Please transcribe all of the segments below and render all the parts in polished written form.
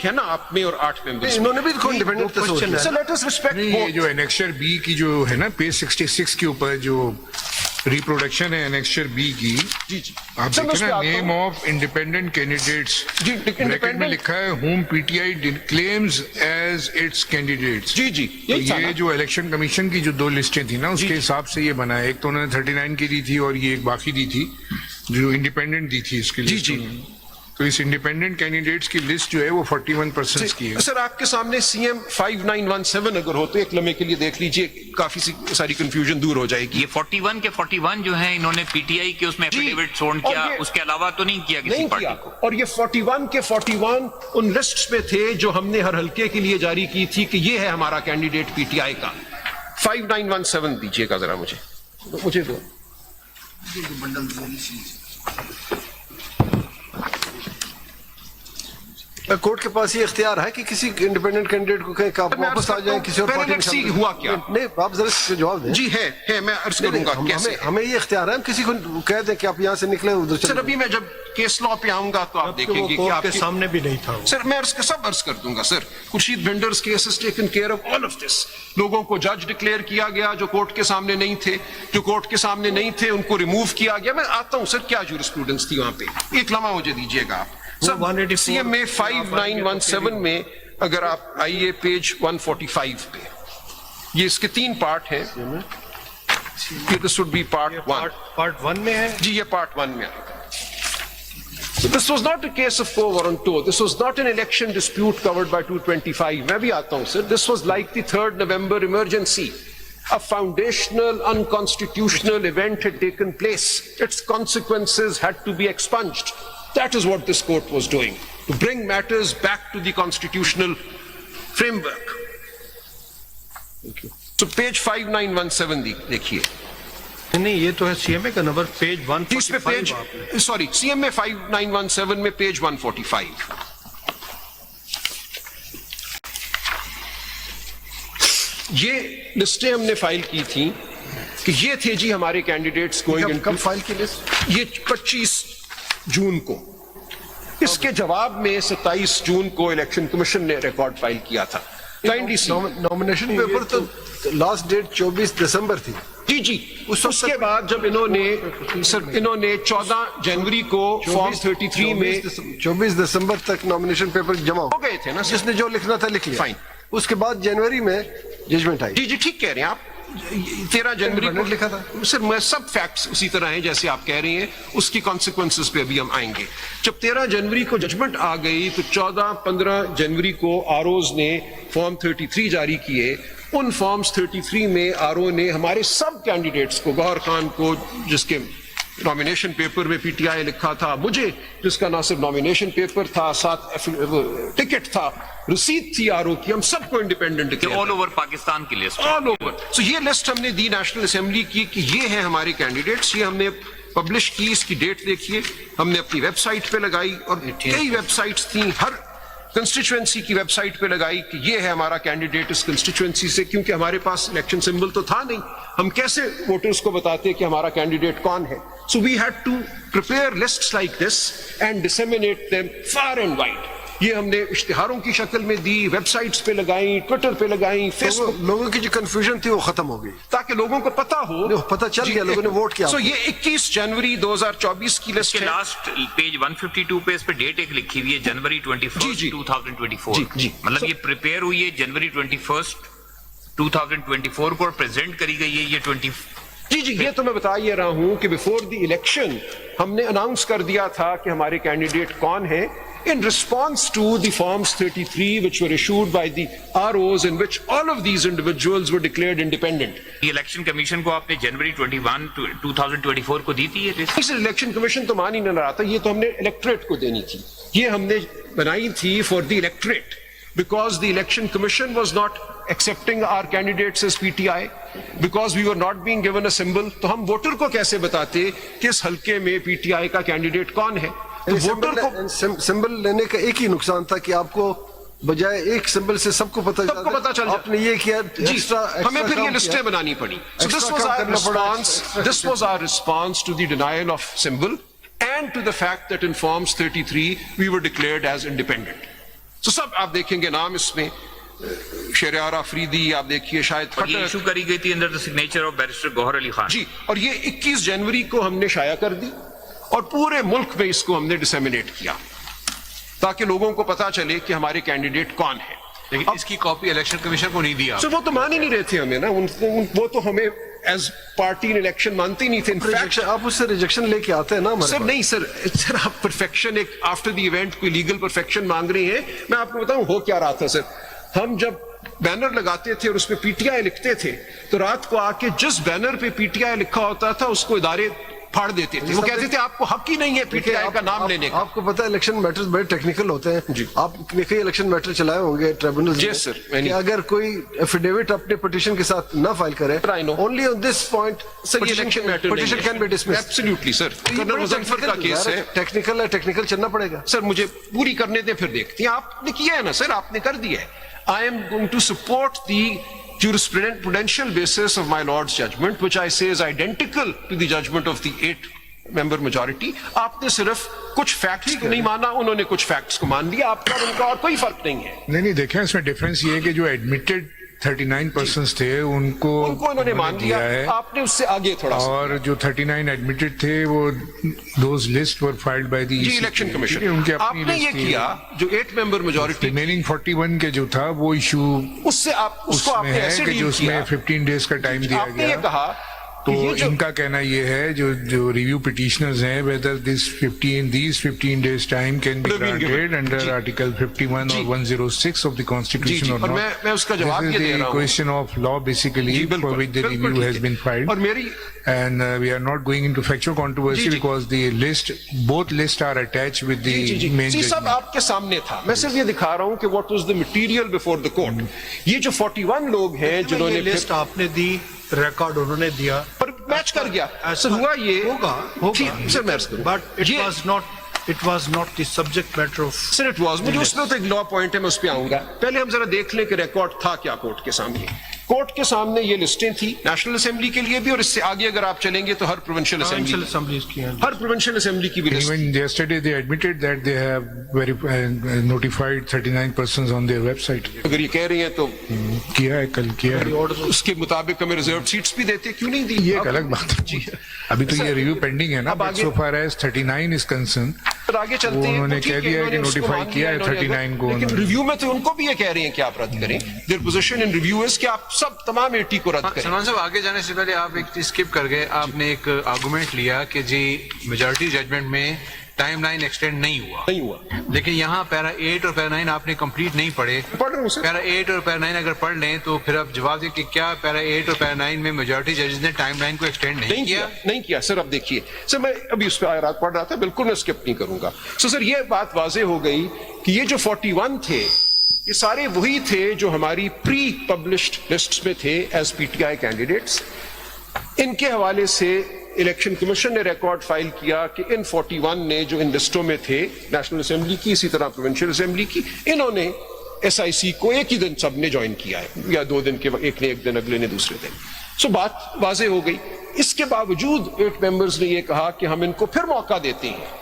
है ना, आप में और 8 मेंबर्स। इन्होंने भी तो इंडिपेंडेंट क्वेश्चन है। So let us respect नहीं, ये both. जो एनेक्चर बी की जो है ना पेज 66 के ऊपर जो रिप्रोडक्शन है एनेक्चर बी की, जी जी आप सर, मैं उस देखें पे ना, आता नेम हूं। ऑफ इंडिपेंडेंट कैंडिडेट्स जी, ब्रैकेट में independent- लिखा है whom PTI claims as its candidates. जी जी तो यही था ये ना। जो इलेक्शन कमीशन की जो 2 लिस्टें थी ना, उसके हिसाब से ये बना है। एक तो उन्होंने 39 की दी थी और ये एक बाकी दी थी जो इंडिपेंडेंट दी थी इसके जी, लिस्ट जी। में। तो इस इंडिपेंडेंट कैंडिडेट्स की लिस्ट जो है वो 41% की है। सर आपके सामने CM 5917 अगर हो तो एक लम्हे के लिए देख लीजिए, काफी सारी कंफ्यूजन दूर हो जाएगी। ये 41 के 41 जो है इन्होंने पीटीआई के उसमें जी, एफिडेविट सोन और किया, ये- उसके अलावा तो नहीं किया किसी नहीं पार्टी किया। को। और ये 41 के 41 उन लिस्ट्स में थे जो हमने हर हल्के के लिए जारी की थी कि ये है हमारा कैंडिडेट पीटीआई का। 5917 दीजिएगा जरा मुझे दो। कोर्ट के पास ये इख्तियार है कि किसी इंडिपेंडेंट कैंडिडेट को कहें कि आप मैं वापस अर्ज आ जाएं करता किसी और हूं, पार्टी में पहले शामिल हुआ क्या? नहीं, आप जरा इसका जवाब दें। जी है मैं अर्ज नहीं, करूंगा कैसे। हमें ये इख्तियार है, हम किसी को कह दें कि आप यहाँ से निकले उधर सर चले। अभी मैं जब केस लॉ पे आऊंगा तो आप देखेंगे कि कोर्ट के आपकी सामने भी नहीं था वो। सर मैं इसका सब अर्ज कर दूंगा। Sir Khurshid Bhinder's case is taken care of all of this. लोगों को जज डिक्लेयर किया गया जो कोर्ट के सामने नहीं थे, जो कोर्ट के सामने नहीं थे उनको रिमूव किया गया। मैं आता हूं सर क्या जूरिस्प्रूडेंस थी वहां पे, एक लम्हा मुझे दीजिएगा आप। सर 184 CMA 5917 में अगर आप आइए पेज 145 पे, ये इसके 3 पार्ट हैं। ये this would be part 1। Part 1 में है। जी ये पार्ट 1 में आएगा। So this was not a case of quo warranto. This was not an election dispute covered by 225. मैं भी आता हूं sir. This was like the 3rd November emergency. A foundational unconstitutional event had taken place. Its consequences had to be expunged. That is what this court was doing, to bring matters back to the constitutional framework. So page 5917 देखिए। नहीं, ये तो है CMA का number page इस पे 145 page आपने। Sorry CMA 5917 में पेज 145। ये लिस्टें हमने फाइल की थी कि ये थे जी हमारे कैंडिडेट्स गोइंग कब फाइल की लिस्ट? ये 25 जून को। इसके जवाब में 27 जून को इलेक्शन कमीशन ने रिकॉर्ड फाइल किया था। काइंडली सी। नॉमिनेशन पेपर तो लास्ट डेट 24 दिसंबर थी। जी जी उसके बाद जब इन्होंने 14 जनवरी को फॉर्म 33 में 24 दिसंबर तक नॉमिनेशन पेपर जमा हो गए थे ना सर। जिसने जो लिखना था लिख लिया। फाइन। उसके बाद जनवरी में जजमेंट आई। जी जी ठीक कह रहे हैं आप। 13 जनवरी को लिखा था सर। मैं सब फैक्ट्स उसी तरह हैं जैसे आप कह रहे हैं, उसकी कॉन्सिक्वेंसेस पे अभी हम आएंगे। जब 13 जनवरी को जजमेंट आ गई तो 14-15 जनवरी को आरओज ने फॉर्म 33 जारी किए। उन फॉर्म्स 33 में आरओ ने हमारे सब कैंडिडेट्स को, गौहर खान को जिसके नॉमिनेशन पेपर में पीटीआई लिखा था, मुझे जिसका ना सिर्फ नॉमिनेशन पेपर था साथ टिकट था, रसीद थी आरओ की, हम सबको इंडिपेंडेंट ऑल ओवर पाकिस्तान की लिस्ट। All over. सो ये लिस्ट हमने दी नेशनल असेंबली की कि ये हैं हमारे कैंडिडेट्स। ये हमने पब्लिश की, इसकी डेट देखिए, हमने अपनी वेबसाइट पे लगाई और कई वेबसाइट्स थी, हर कंस्टिट्यूएंसी की वेबसाइट पे लगाई कि ये है हमारा कैंडिडेट इस कंस्टिट्यूएंसी से, क्योंकि हमारे पास इलेक्शन सिंबल तो था नहीं। हम कैसे वोटर्स को बताते कि हमारा कैंडिडेट कौन है। So we had to prepare lists like this and disseminate them far and wide. ये हमने इश्तिहारों की शक्ल में दी, वेबसाइट्स पे लगाई, ट्विटर पे लगाई, फेसबुक, लोगों की जो कंफ्यूजन थी वो खत्म हो गई ताकि लोगों को पता हो। पता चल गया लोगों ने वोट किया। सो ये 21 जनवरी 2024 की लिस्ट है। लास्ट पेज 152 पे इस पे डेट एक लिखी हुई है जनवरी 21 जी। 2024। जी। मतलब ये प्रिपेयर हुई है जनवरी 21 2024 को प्रेजेंट करी गई है ये 20। जी ये तो मैं बता ये रहा हूं कि बिफोर द इलेक्शन हमने अनाउंस कर दिया था कि हमारे कैंडिडेट कौन है, in response to the forms 33 which were issued by the ROs in which all of these individuals were declared independent. ये इलेक्शन कमीशन को आपने जनवरी 21 2024 को दी थी ये लिस्ट? इस इलेक्शन कमीशन तो मान ही न रहा था, ये तो हमने इलेक्टोरेट को देनी थी। ये हमने बनाई थी for the electorate because the election commission was not accepting our candidates as PTI, because we were not being given a symbol। तो हम वोटर को कैसे बताते कि इस हल्के में PTI का कैंडिडेट कौन है। तो वोटर को सिंबल लेने का एक ही नुकसान था कि आपको बजाय एक सिंबल से सबको पता चल आपने ये किया जी, हमें फिर ये लिस्टें बनानी पड़ी। So this was our response to the denial of symbol and to the fact that in forms 33 we were declared as independent. तो सब आप देखेंगे नाम इसमें शेरियार आफरीदी, आप देखिए शायद और ये खट्टर, इशू करी गई थी under the signature of barrister Gohar Ali Khan. जी, और ये 21 जनवरी को हमने शाया कर दी और पूरे मुल्क में इसको हमने डिसेमिनेट किया ताकि लोगों को पता चले कि हमारे कैंडिडेट कौन है। लेकिन इसकी कॉपी इलेक्शन कमीशन को नहीं दिया। सर वो तो मान ही नहीं रहे थे हमें ना, वो तो हमें एज पार्टी इन इलेक्शन मानते ही नहीं थे। रिजेक्शन, आप उससे रिजेक्शन लेके आते हैं ना हमारे सर पास। नहीं सर आप परफेक्शन एक आफ्टर द इवेंट कोई लीगल परफेक्शन मांग रहे हैं। मैं आपको बताऊं हो क्या रहा था सर, हम जब बैनर लगाते थे और उसपे पीटीआई लिखते थे तो रात को आके जिस बैनर पे पीटीआई लिखा होता था उसको इदारे फाड़ देते थे। वो कहते थे आपको हक ही नहीं है पीटीआई का नाम लेने का। आपको पता है इलेक्शन मैटर्स बड़े टेक्निकल होते हैं जी। आपने कई इलेक्शन मैटर चलाए होंगे ट्रिब्यूनल Yes, sir. कि अगर कोई एफिडेविट अपने पिटीशन के साथ ना फाइल करे, I know. Only on this point sir ये election matter petition can be dismissed. Absolutely sir, colonel Muzaffar का केस है। टेक्निकल है, टेक्निकल चलना पड़ेगा। सर मुझे पूरी करने दें फिर देखते हैं। आपने किया है ना सर, आपने कर दिया है। I am going to support the jurisprudential basis of my Lord's judgment, which I say is identical to the judgment of the 8-member majority. आपने सिर्फ कुछ फैक्ट्स को नहीं माना, उन्होंने कुछ फैक्ट्स को मान लिया। आपका और उनका और कोई फर्क नहीं है। नहीं देखें, इसमें डिफरेंस ये है कि जो एडमिटेड 39% थे उनको इन्होंने मान लिया है, आपने उससे आगे थोड़ा सा। और जो 39 एडमिटेड थे वो those list were filed by the जी इलेक्शन कमीशन। उनके आपने ये किया जो 8-member majority रिमेनिंग 41 के जो था वो इशू उससे आप उसको उसमें आपने है ऐसे कि डील जो उसमें किया। 15 डेज का टाइम दिया आपने ये गया। कहा तो कि ये जो इनका कहना ये है जो रिव्यू पिटिशनर्स हैं, whether these 15 days time can be Would have been granted given. under जी. Article 51 जी. or 106 of the Constitution जी, or और not. मैं उसका जवाब This ये is दे the रहा हूँ। question of law basically ji, for बिल्कुल, which the बिल्कुल review ठीक has है। been filed. और मेरी And we are not going into factual controversy ji, ji. because the list, both lists are attached with the ji, main जी, सब judgment. आपके सामने था। मैं सिर्फ ये दिखा रहा हूँ कि what was the material before the court। ये जो 41 लोग हैं जिन्होंने लिस्ट आपने दी, रिकॉर्ड उन्होंने दिया, पर मैच कर गया। सर हुआ ये होगा ठीक, सर मैं अर्ज करूं। बट इट ये- was not the subject matter of. Sir it was, मुझे उसमें तो एक लॉ पॉइंट है, मैं उस पर आऊंगा। पहले हम जरा देख लें कि रिकॉर्ड था क्या कोर्ट के सामने। कोर्ट के सामने ये लिस्टें थी नेशनल असेंबली के लिए भी, और इससे आगे अगर आप चलेंगे तो हर प्रोविंशियल असेंबली, असेंबलीज की हैं। हर प्रोविंशियल असेंबली की भी list. Even yesterday they admitted that they have notified 39 persons on their website. अगर ये कह रही हैं तो किया है, कल किया है। उसके मुताबिक हमें रिजर्व सीट्स भी देते, क्यों नहीं दी? ये एक अलग बात है। अभी तो ये रिव्यू पेंडिंग है ना, अब बट आगे- सो फार एज 39 इज कंसर्न, फिर आगे चलते हैं। उन्होंने तो ठीक कह दिया है कि इन्होंने उसको notify मान किया है लिया इन्होंने, 39 को लेकिन उन्होंने। रिव्यू में तो उनको भी ये कह रहे हैं कि आप रद्द करें। Their position in review is कि आप सब तमाम 80 को रद्द करें। सलमान साहब, आगे जाने से पहले आप एक चीज स्किप कर गए। आपने एक आर्गुमेंट लिया कि जी मेजॉरिटी जजमेंट में टाइमलाइन एक्सटेंड नहीं हुआ, नहीं हुआ। लेकिन यहाँ पैरा 8 और पैरा 9 आपने कंप्लीट नहीं पढ़े। पढ़ रहा हूं सर। पैरा 8 और पैरा 9 अगर पढ़ लें तो फिर आप जवाब दें कि क्या पैरा 8 और पैरा 9 में मेजॉरिटी जजेस ने टाइमलाइन को एक्सटेंड नहीं किया? नहीं किया सर। अब देखिए सर, मैं अभी उस पर आयरात पढ़ रहा था, बिल्कुल मैं स्किप नहीं करूंगा। सर ये बात वाजे हो गई कि ये जो 41 थे ये सारे वही थे जो हमारी प्री पब्लिश्ड लिस्ट्स में थे एज पीटीआई कैंडिडेट्स। इनके हवाले से इलेक्शन कमीशन ने रिकॉर्ड फाइल किया कि इन 41 ने जो इन लिस्टों में थे नेशनल असेंबली की, इसी तरह प्रोविंशियल असेंबली की, इन्होंने एसआईसी को एक ही दिन सबने ज्वाइन किया है, या 2 दिन के, एक ने एक दिन, अगले ने दूसरे दिन। सो बात वाजे हो गई। इसके बावजूद 8 मेंबर्स ने यह कहा कि हम इनको फिर मौका देते हैं,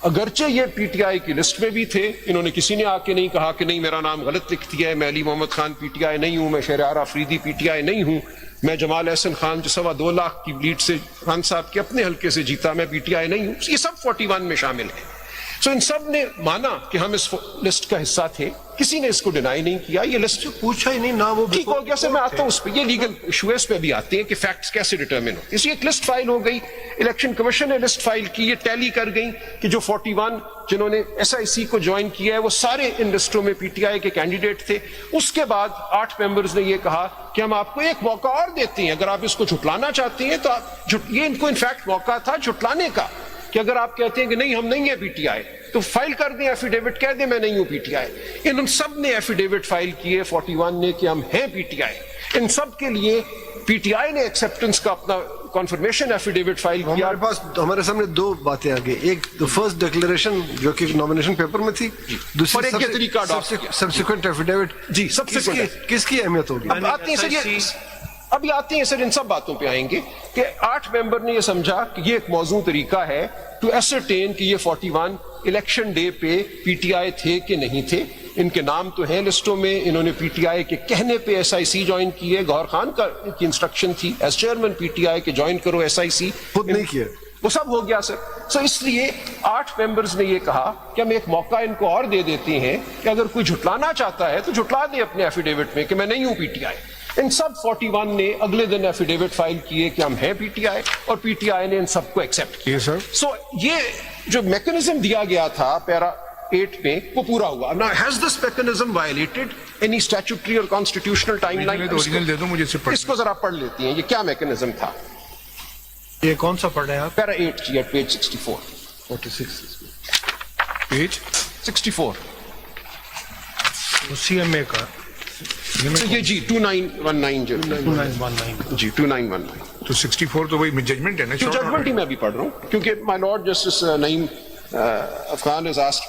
अगरचे ये पीटीआई की लिस्ट में भी थे। इन्होंने किसी ने आके नहीं कहा कि नहीं मेरा नाम गलत लिख दिया है, मैं अली मोहम्मद खान पीटीआई नहीं हूं, मैं शेरियार आफरीदी पीटीआई नहीं हूं, मैं जमाल एहसन खान जो 2.25 लाख की लीड से खान साहब के अपने हल्के से जीता, मैं पीटीआई नहीं हूं। ये सब 41 में शामिल है। सो इन सब ने माना कि हम इस लिस्ट का हिस्सा थे, किसी ने इसको डिनाई नहीं किया। ये लिस्ट पूछा ही नहीं ना, वो ठीक हो गया सर। मैं आता हूं उस पर, ये लीगल इशूज पे भी आते हैं कि फैक्ट्स कैसे डिटरमिन होते हैं। इसलिए एक लिस्ट फाइल हो गई, इलेक्शन कमीशन ने लिस्ट फाइल की, ये टैली कर गई कि जो 41 जिन्होंने एसआईसी को ज्वाइन किया है वो सारे इन लिस्टों में पीटीआई के कैंडिडेट थे। उसके बाद 8 मेंबर्स ने ये कहा कि हम आपको एक मौका और देते हैं, अगर आप इसको झुटलाना चाहते हैं तो आप ये इनको इनफैक्ट मौका था झुटलाने का, कि अगर आप कहते हैं कि नहीं हम नहीं है पीटीआई तो फाइल कर दें एफिडेविट, कह दें मैं नहीं हूं पीटीआई। इन सब ने एफिडेविट फाइल किए 41 ने कि हम हैं पीटीआई। इन सब के लिए पीटीआई ने एक्सेप्टेंस का अपना कॉन्फर्मेशन एफिडेविट फाइल किया। हमारे पास, हमारे सामने 2 बातें आ गई। एक तो फर्स्ट डिक्लेरेशन जो कि नॉमिनेशन पेपर में थी, और एक ये तरीका अडॉप्ट किया। Subsequent affidavit. जी, subsequent। किसकी अहमियत होगी? अब आते हैं सर, ये ابھی آتے ہیں سر ان سب باتوں پہ آئیں گے کہ 8 ممبر نے یہ سمجھا کہ یہ ایک موزوں طریقہ ہے ٹو ایسرٹین کہ یہ 41 الیکشن ڈے پہ پی ٹی آئی تھے کہ نہیں تھے. ان کے نام تو ہیں لسٹوں میں. انہوں نے پی ٹی آئی کے کہنے پہ ایس آئی سی جوائن کی ہے. گوہر خان کی انسٹرکشن تھی as chairman P T I کہ جوائن کرو ایس آئی سی. خود نہیں کیا. وہ سب ہو گیا سر. سو اس لیے 8 ممبرز نے یہ کہا کہ ہم ایک موقع ان کو اور دے دیتے ہیں کہ اگر کوئی جھٹلانا چاہتا ہے تو جھٹلا دے اپنے ایفیڈیوٹ میں کہ میں نہیں ہوں پی ٹی آئی. ان سب 41 نے اگلے دن ایفیڈیوٹ فائل کیے کہ ہم ہیں پی ٹی آئی, اور پی ٹی آئی نے ان سب کو ایکسیپٹ کیا. سر سو یہ جو میکنزم دیا گیا تھا پیرا 8 میں وہ پورا ہوا. Now has this mechanism violated any statutory or constitutional timeline? Original دے دو مجھے سے اس کو ذرا پڑھ لیتی ہیں یہ کیا میکنزم تھا. یہ کون سا پڑھ رہے ہیں آپ؟ پیرا 8 جی ایٹ پیج 64. 46 پیج 64 سی ایم اے کا یہ جی 2919 جو 2919 جی 2919 تو 64 تو وہی ججمنٹ ہے نا. جو ججمنٹ ہی میں بھی پڑھ رہا ہوں کیونکہ my lord justice Naeem Afghan has asked